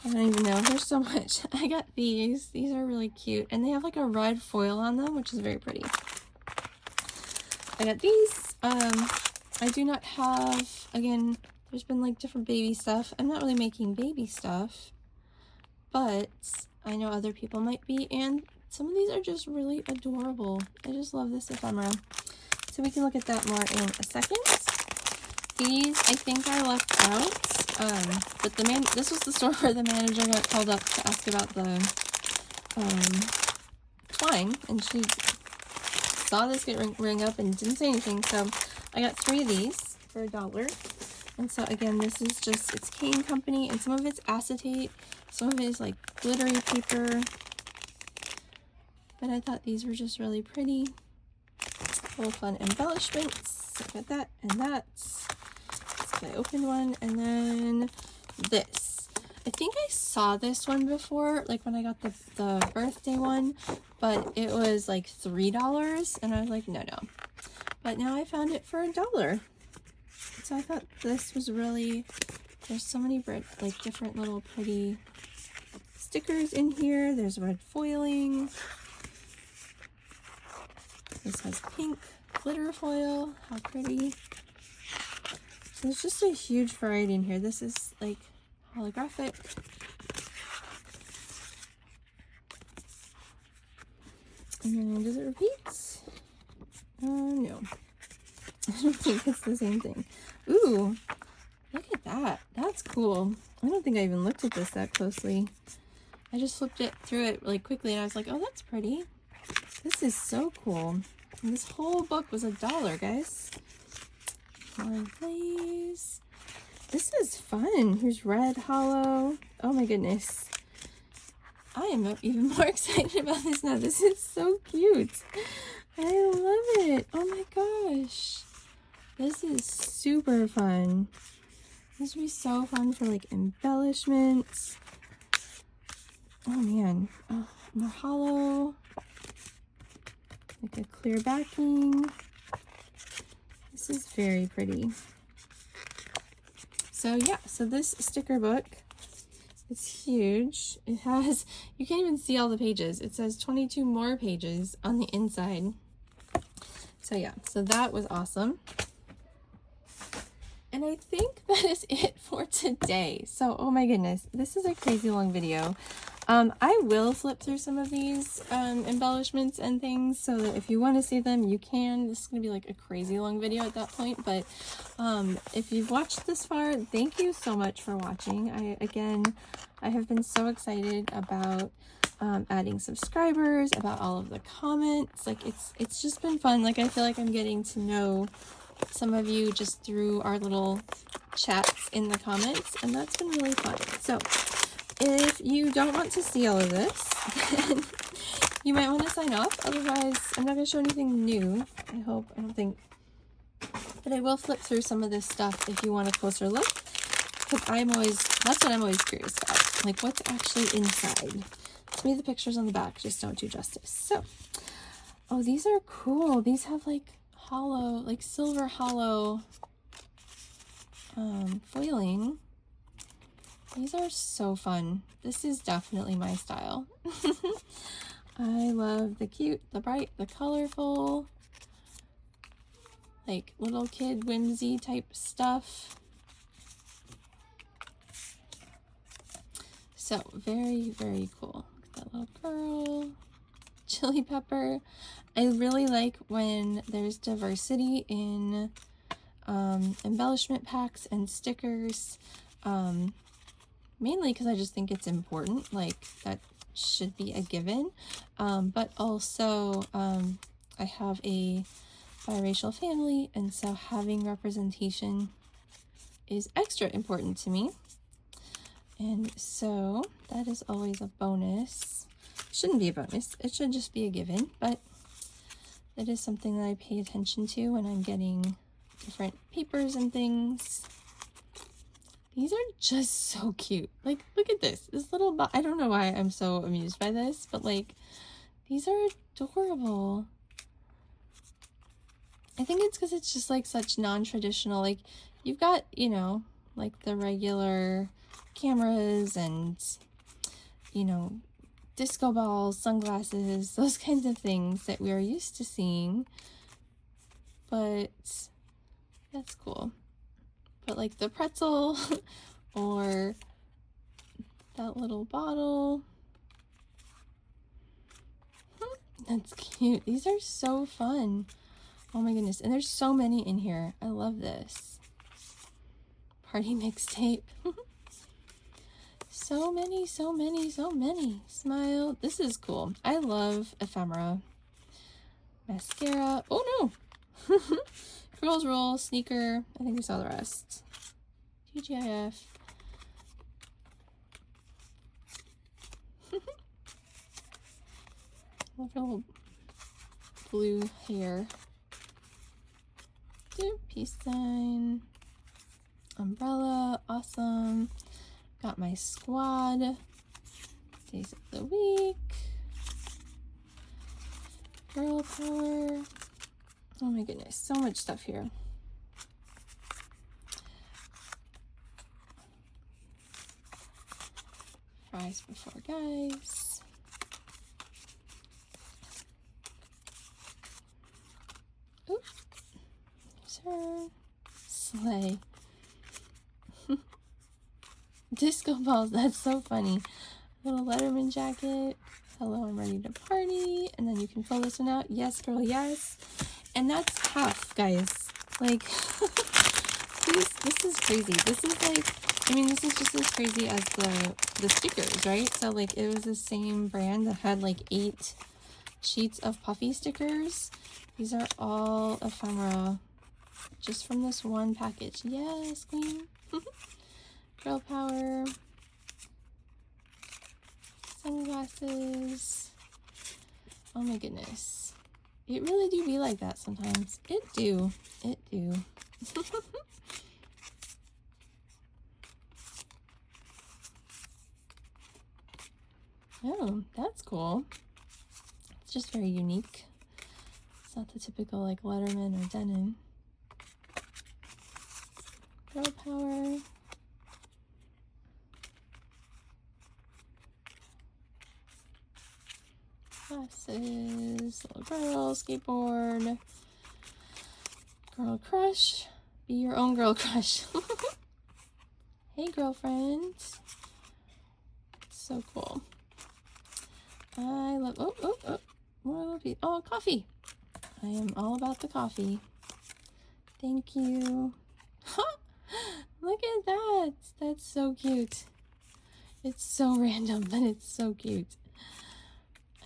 I don't even know, there's so much. I got these. These are really cute, and they have like a red foil on them, which is very pretty. I got these. I do not have, again, there's been like different baby stuff. I'm not really making baby stuff, but I know other people might be, and some of these are just really adorable. I just love this ephemera. So we can look at that more in a second. These I think I left out, but this was the store where the manager got called up to ask about the twine, and she saw this get ring up and didn't say anything, so I got 3 of these for $1. And so again, this is just, it's Cane Company, and some of it's acetate, some of it is like glittery paper, but I thought these were just really pretty. Little fun embellishments. So I got that and that. So I opened one, and then this. I think I saw this one before, like when I got the birthday one, but it was like $3, and I was like, no. But now I found it for $1. So I thought this was really, there's so many like different little pretty stickers in here. There's red foiling. This has pink glitter foil. How pretty. So there's just a huge variety in here. This is like holographic. And then does it repeat? No. I don't think it's the same thing. Ooh, look at that. That's cool. I don't think I even looked at this that closely. I just flipped it through it like quickly, and I was like, oh, that's pretty. This is so cool. And this whole book was $1, guys. More of these. This is fun. Here's red hollow. Oh my goodness. I am even more excited about this now. This is so cute. I love it. Oh my gosh. This is super fun. This would be so fun for like embellishments. Oh man. Oh, more hollow. Like a clear backing. This is very pretty. So yeah, so this sticker book, it's huge. It has, you can't even see all the pages. It says 22 more pages on the inside. So yeah, so that was awesome. And I think that is it for today. So, oh my goodness, this is a crazy long video. I will flip through some of these embellishments and things so that if you want to see them, you can. This is going to be like a crazy long video at that point, but if you've watched this far, thank you so much for watching. I have been so excited about adding subscribers, about all of the comments. Like it's just been fun. Like I feel like I'm getting to know some of you just through our little chats in the comments, and that's been really fun. So if you don't want to see all of this, then you might want to sign off. Otherwise, I'm not going to show anything new. I don't think. But I will flip through some of this stuff if you want a closer look. Because that's what I'm always curious about. Like, what's actually inside? To me, the pictures on the back just don't do justice. So, oh, these are cool. These have, like, hollow, like, silver hollow foiling. These are so fun. This is definitely my style. I love the cute, the bright, the colorful, like little kid whimsy type stuff. So very, very cool. Look at that little girl. Chili pepper. I really like when there's diversity in embellishment packs and stickers. Mainly because I just think it's important, like that should be a given, but also I have a biracial family, and so having representation is extra important to me. And so that is always a bonus. Shouldn't be a bonus, it should just be a given, but it is something that I pay attention to when I'm getting different papers and things. These are just so cute. Like, look at this. This little I don't know why I'm so amused by this, but like, these are adorable. I think it's because it's just like such non-traditional, like you've got, you know, like the regular cameras and, you know, disco balls, sunglasses, those kinds of things that we are used to seeing. But that's cool. But like the pretzel or that little bottle. That's cute. These are so fun. Oh my goodness. And there's so many in here. I love this. Party mixtape. So many, so many, so many. Smile. This is cool. I love ephemera. Mascara. Oh no. Girls roll, sneaker. I think we saw the rest. TGIF. Love her little blue hair. Peace sign. Umbrella. Awesome. Got my squad. Days of the week. Girl power. Oh my goodness, so much stuff here. Fries before guys. Oop. There's her. Slay. Disco balls, that's so funny. Little Letterman jacket. Hello, I'm ready to party. And then you can fill this one out. Yes, girl, yes. And that's half, guys. Like, this is crazy. This is like, I mean, this is just as crazy as the stickers, right? So like, it was the same brand that had like 8 sheets of puffy stickers. These are all ephemera, just from this one package. Yes, queen. Girl power. Sunglasses. Oh my goodness. It really do be like that sometimes. It do. It do. Oh, that's cool. It's just very unique. It's not the typical like Letterman or denim. Girl power. Glasses, little girl, skateboard, girl crush, be your own girl crush. Hey girlfriend. So cool. I love, more little piece. Oh, coffee. I am all about the coffee. Thank you. Look at that. That's so cute. It's so random, but it's so cute.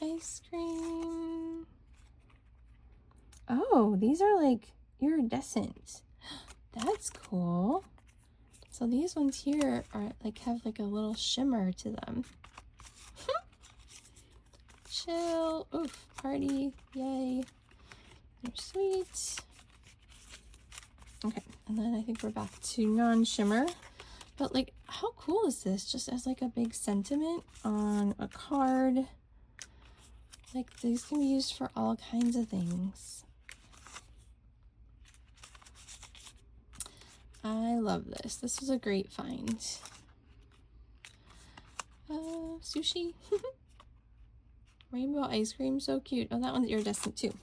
Ice cream. Oh, these are like iridescent. That's cool. So these ones here are like have like a little shimmer to them. Chill. Oof. Party. Yay. They're sweet. Okay, and then I think we're back to non-shimmer. But like, how cool is this? Just as like a big sentiment on a card. Like, these can be used for all kinds of things. I love this. This is a great find. Sushi. Rainbow ice cream, so cute. Oh, that one's iridescent too.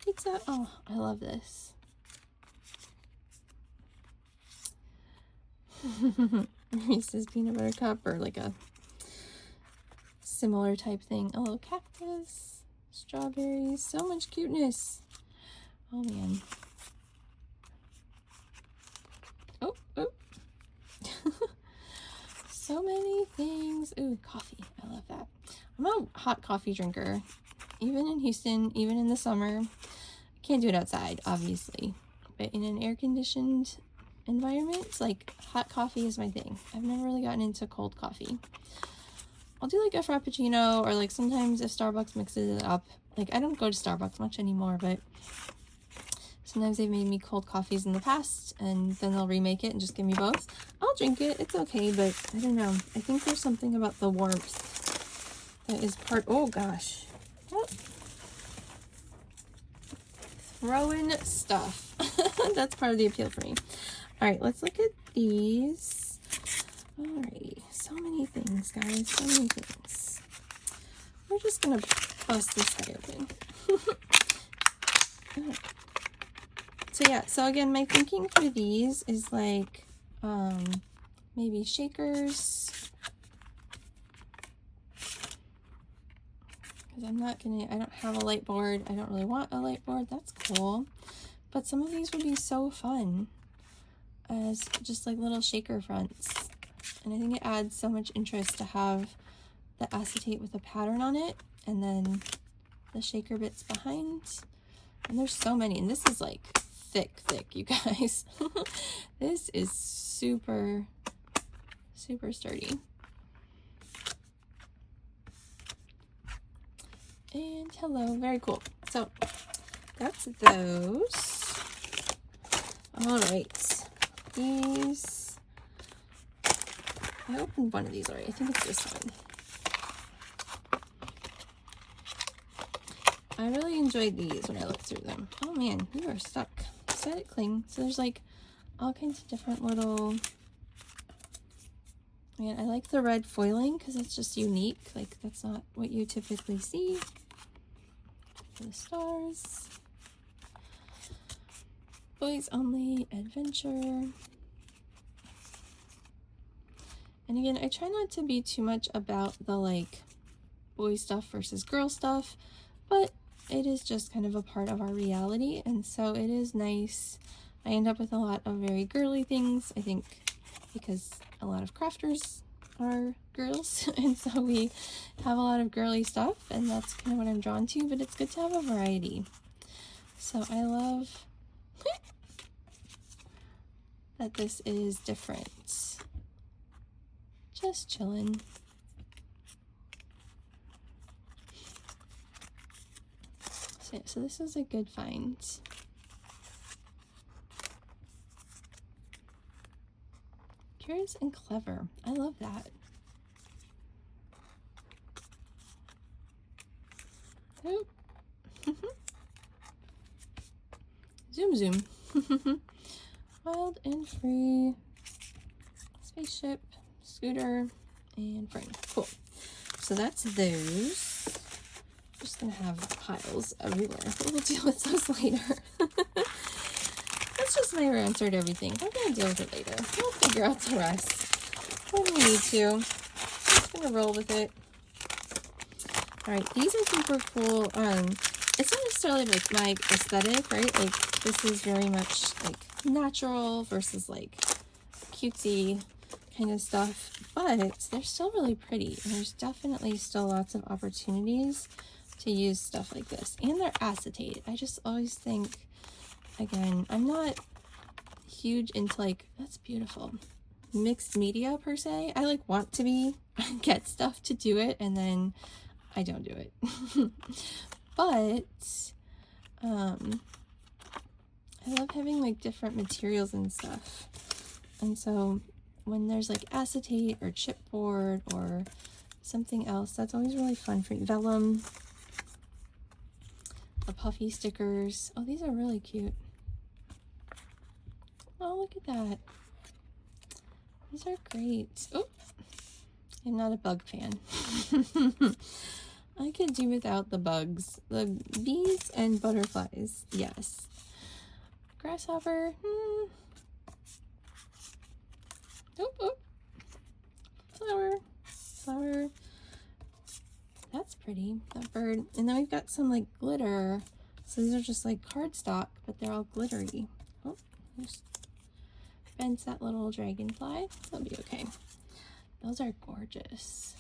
Pizza. Oh, I love this. Reese's peanut butter cup, or like a similar type thing. A little cactus, strawberries, so much cuteness. Oh man. Oh. So many things. Ooh, coffee. I love that. I'm a hot coffee drinker. Even in Houston, even in the summer. Can't do it outside, obviously. But in an air-conditioned environment. Like hot coffee is my thing. I've never really gotten into cold coffee. I'll do like a frappuccino, or like sometimes if Starbucks mixes it up. Like I don't go to Starbucks much anymore, but sometimes they've made me cold coffees in the past, and then they'll remake it and just give me both. I'll drink it, it's okay, but I don't know. I think there's something about the warmth that is part, oh gosh. Oh. Throwing stuff. That's part of the appeal for me. All right, let's look at these. Alrighty, so many things, guys, so many things. We're just gonna bust this guy open. Right. So yeah, so again, my thinking for these is like maybe shakers, because I don't have a light board. I don't really want a light board. That's cool. But some of these would be so fun as just like little shaker fronts. And I think it adds so much interest to have the acetate with a pattern on it, and then the shaker bits behind. And there's so many, and this is like thick, you guys. This is super, super sturdy. And hello, very cool. So that's those. All right, these, I opened one of these already. I think it's this one. I really enjoyed these when I looked through them. Oh man, you are stuck. Just let it cling. So there's like all kinds of different little, man, I like the red foiling because it's just unique. Like that's not what you typically see. For the stars. Boys only adventure. And again, I try not to be too much about the like boy stuff versus girl stuff, but it is just kind of a part of our reality, and so it is nice. I end up with a lot of very girly things, I think, because a lot of crafters are girls, and so we have a lot of girly stuff, and that's kind of what I'm drawn to, but it's good to have a variety. So I love that this is different. Just chilling. So this is a good find. Curious and clever. I love that. Oh. Zoom. Wild and free. Spaceship, scooter, and friend. Cool. So that's those. Just gonna have piles everywhere. We'll deal with those later. That's just my answer to everything. We're gonna deal with it later. We'll figure out the rest when we need to. Just gonna roll with it. All right, these I think were cool. It's not necessarily like my aesthetic, right? Like this is very much like natural versus like cutesy kind of stuff, but they're still really pretty. And there's definitely still lots of opportunities to use stuff like this, and they're acetate. I just always think, again, I'm not huge into like, that's beautiful, mixed media per se. I like want to be get stuff to do it, and then I don't do it. But I love having like different materials and stuff, and so when there's like acetate or chipboard or something else, that's always really fun for me. Vellum, the puffy stickers. Oh, these are really cute. Oh, look at that. These are great. Oh, I'm not a bug fan. I could do without the bugs. The bees and butterflies, yes. Grasshopper. Oh. Flower. That's pretty, that bird. And then we've got some like glitter. So these are just like cardstock, but they're all glittery. Oh, just bends that little dragonfly. That'll be okay. Those are gorgeous.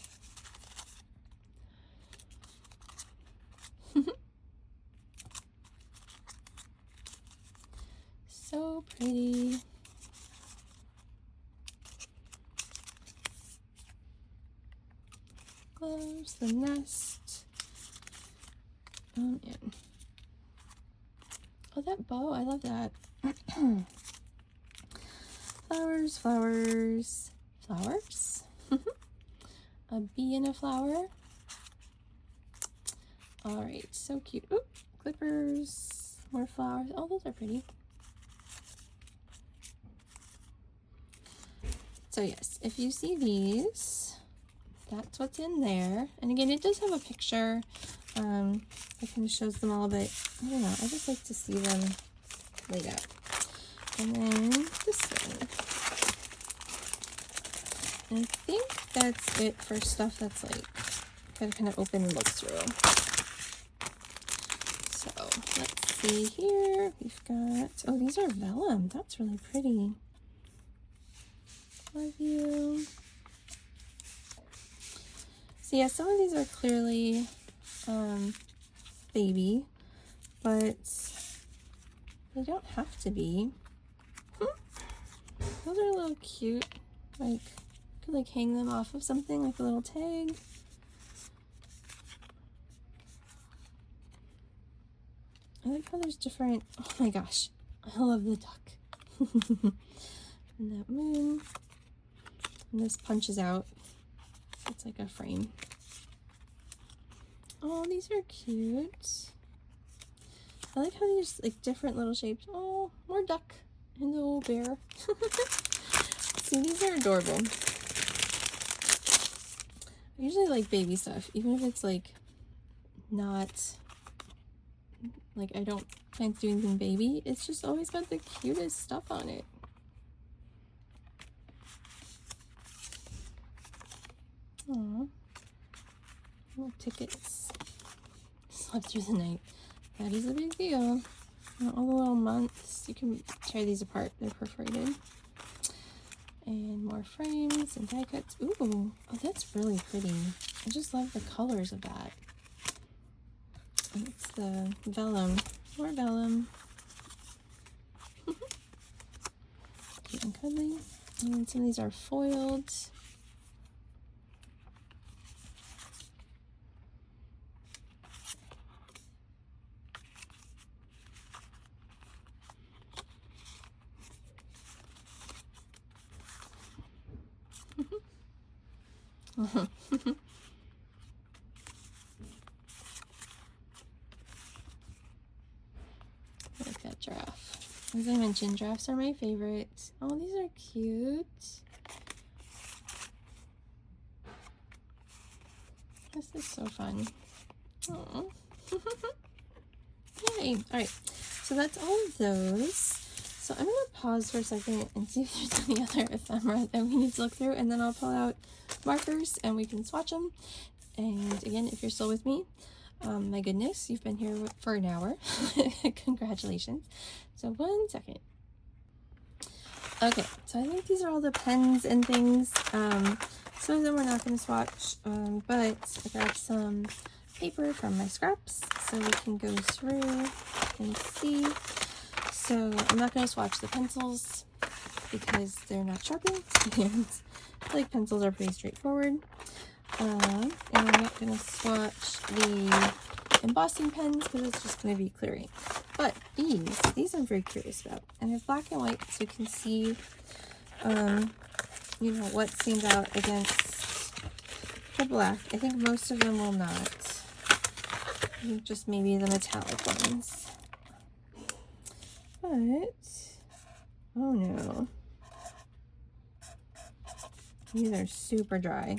So pretty. There's the nest. Oh man. Oh, that bow, I love that. Flowers, flowers, flowers. A bee and a flower. All right, so cute. Oop, clippers, more flowers. Oh, those are pretty. So yes, if you see these, that's what's in there. And again, it does have a picture. It kind of shows them all, but I don't know. I just like to see them laid out. And then this one. And I think that's it for stuff that's like kind of open and look through. So let's see here. We've got, oh, these are vellum. That's really pretty. Love you. So yeah, some of these are clearly baby, but they don't have to be. Those are a little cute. Like, could like hang them off of something, like a little tag. I like how there's different, oh my gosh, I love the duck. And that moon. And this punches out. It's like a frame. Oh, these are cute. I like how there's like different little shapes. Oh, more duck and the little bear. See, these are adorable. I usually like baby stuff, even if it's like not, like I don't plan to do anything baby. It's just always got the cutest stuff on it. Aww. Little tickets. Slept through the night. That is a big deal. And all the little months. You can tear these apart. They're perforated. And more frames and die cuts. Ooh, oh, that's really pretty. I just love the colors of that. And it's the vellum. More vellum. Cute and cuddly. And then some of these are foiled. Like that giraffe. As I mentioned, giraffes are my favorite. Oh, these are cute. This is so fun. Aww. Yay. Alright, so that's all of those. So I'm going to pause for a second and see if there's any other ephemera that we need to look through, and then I'll pull out markers and we can swatch them. And again, if you're still with me, my goodness, you've been here for an hour. Congratulations. So 1 second. Okay, so I think these are all the pens and things. Some of them we're not going to swatch, but I grabbed some paper from my scraps so we can go through and see. So I'm not going to swatch the pencils because they're not sharpened, and I feel like pencils are pretty straightforward. And I'm not going to swatch the embossing pens because it's just going to be clearing. But these I'm very curious about. And I have black and white so you can see, you know, what stands out against the black. I think most of them will not. I think just maybe the metallic ones. But, oh no. These are super dry.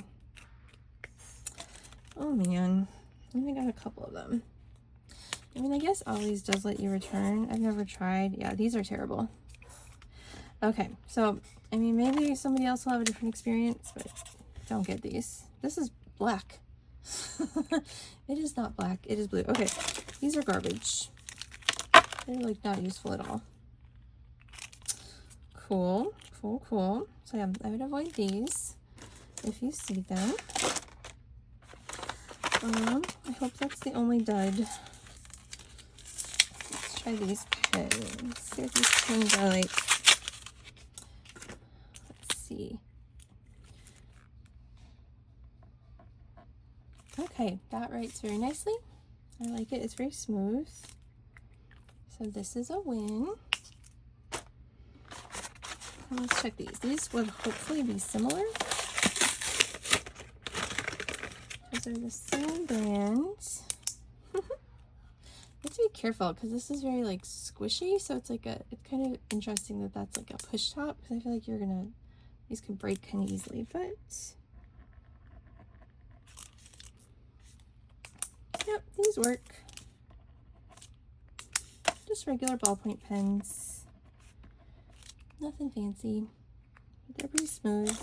Oh man, I only got a couple of them. I mean, I guess Ollie's does let you return. I've never tried. Yeah, these are terrible. Okay, so, I mean, maybe somebody else will have a different experience, but don't get these. This is black. It is not black, it is blue. Okay, these are garbage. They're like not useful at all. Cool, cool, cool. So yeah, I would avoid these if you see them. I hope that's the only dud. Let's try these pens. See what these pens are like. Let's see. Oh, Okay, that writes very nicely. I like it. It's very smooth. So this is a win. And let's check these. These will hopefully be similar. These are the same brand. You have to be careful because this is very like squishy. So it's like it's kind of interesting that that's like a push top, because I feel like these could break kind of easily, but yep, these work. Just regular ballpoint pens. Nothing fancy. They're pretty smooth.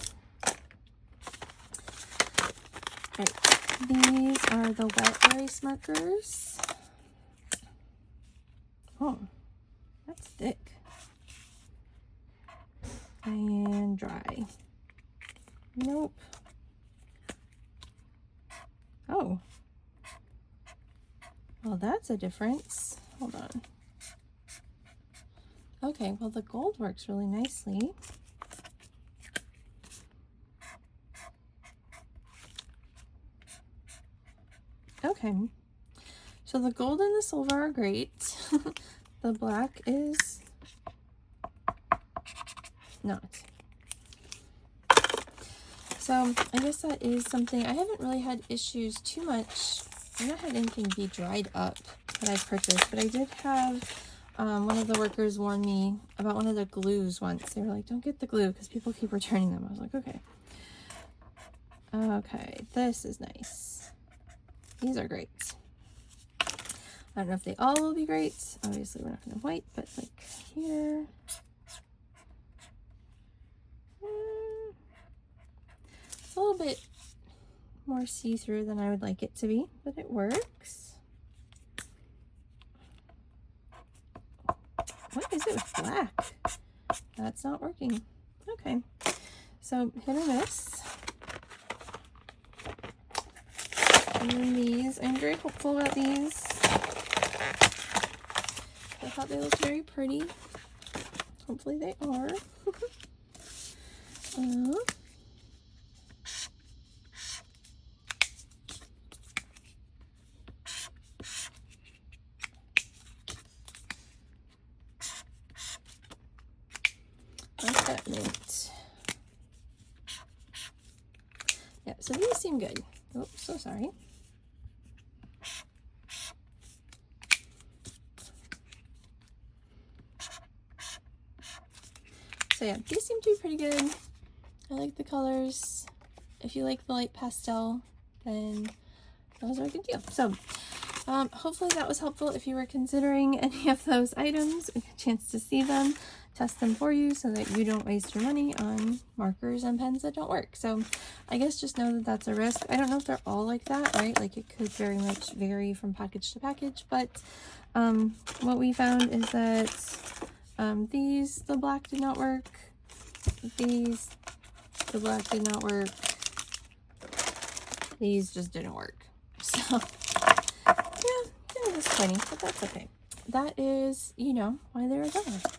Right. These are the wet erase markers. Oh, that's thick. And dry. Nope. Oh. Well, that's a difference. Hold on. Okay, well, the gold works really nicely. Okay, so the gold and the silver are great. The black is not. So I guess that is something. I haven't really had issues too much. I've not had anything be dried up that I've purchased, but I did have one of the workers warn me about one of the glues once. They were like, don't get the glue because people keep returning them. I was like, okay. Okay, this is nice. These are great. I don't know if they all will be great. Obviously, we're not going to white, but like here. It's a little bit more see-through than I would like it to be, but it works. What is it with black? That's not working. Okay, so hit or miss. And then these, I'm very hopeful about these. I thought they looked very pretty. Hopefully they are. What's that mint? Yeah, so these seem good. Oh, so sorry. So yeah, these seem to be pretty good. I like the colors. If you like the light pastel, then those are a good deal. So hopefully that was helpful if you were considering any of those items, a chance to see them, test them for you so that you don't waste your money on markers and pens that don't work. So I guess just know that that's a risk. I don't know if they're all like that, right? Like it could very much vary from package to package, but what we found is that these, the black did not work. These, the black did not work. These just didn't work. So yeah, they're disappointing, but that's okay. That is, you know, why they're $1.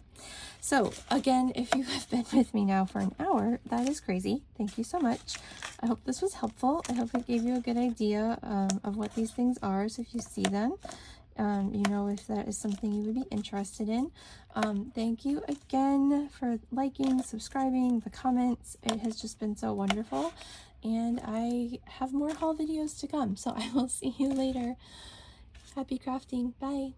So again, if you have been with me now for an hour, that is crazy. Thank you so much. I hope this was helpful. I hope it gave you a good idea of what these things are. So if you see them, you know if that is something you would be interested in. Thank you again for liking, subscribing, the comments. It has just been so wonderful. And I have more haul videos to come. So I will see you later. Happy crafting. Bye.